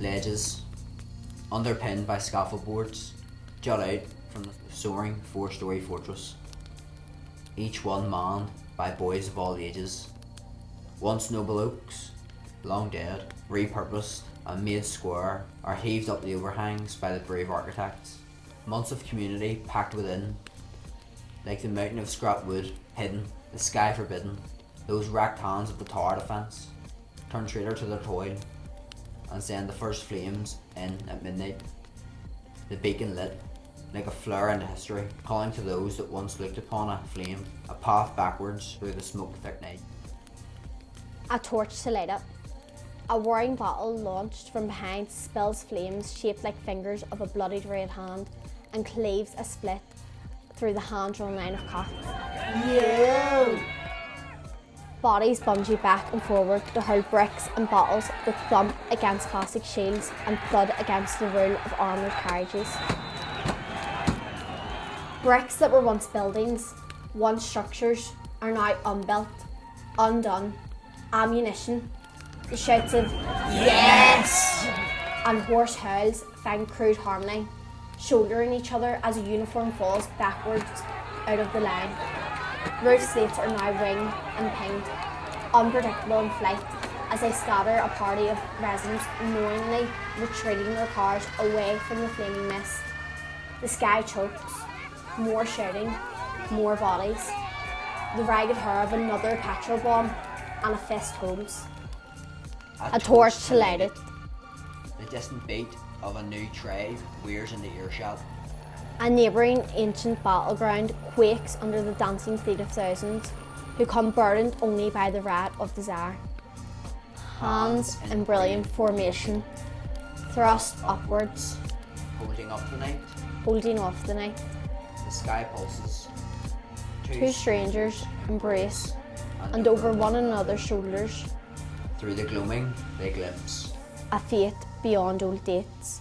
ledges, underpinned by scaffold boards, jut out from the soaring 4-story fortress, each one manned by boys of all ages. Once noble oaks, long dead, repurposed and made square, are heaved up the overhangs by the brave architects. Months of community packed within, like the mountain of scrap wood, hidden, the sky forbidden. Those racked hands of the tower defence turn traitor to their toil and send the first flames in at midnight. The beacon lit, like a flare into history, calling to those that once looked upon a flame, a path backwards through the smoke-thick night. A torch to light it. A whirring bottle launched from behind spills flames shaped like fingers of a bloodied red hand and cleaves a split through the hand-drawn line of cocks. Yeah! Bodies bungee back and forward to hurl bricks and bottles that thump against plastic shields and thud against the roof of armoured carriages. Bricks that were once buildings, once structures, are now unbuilt, undone. Ammunition, the shouts of Yes! and hoarse howls find crude harmony, shouldering each other as a uniform falls backwards out of the line. Roof slates are now winged and pinged, unpredictable in flight, as they scatter a party of residents knowingly retreating their cars away from the flaming mist. The sky chokes, more shouting, more bodies. The ragged hair of another petrol bomb and a fist holds. A torch to light it. The distant beat of a new tribe wears in the earshot. A neighbouring ancient battleground quakes under the dancing feet of thousands, who come burdened only by the wrath of desire. Hands in brilliant formation, thrust upwards, Holding up the night, holding off the night. the sky pulses. Two strangers embrace, and over one another's shoulders, Through the gloaming, they glimpse. a fate beyond old dates.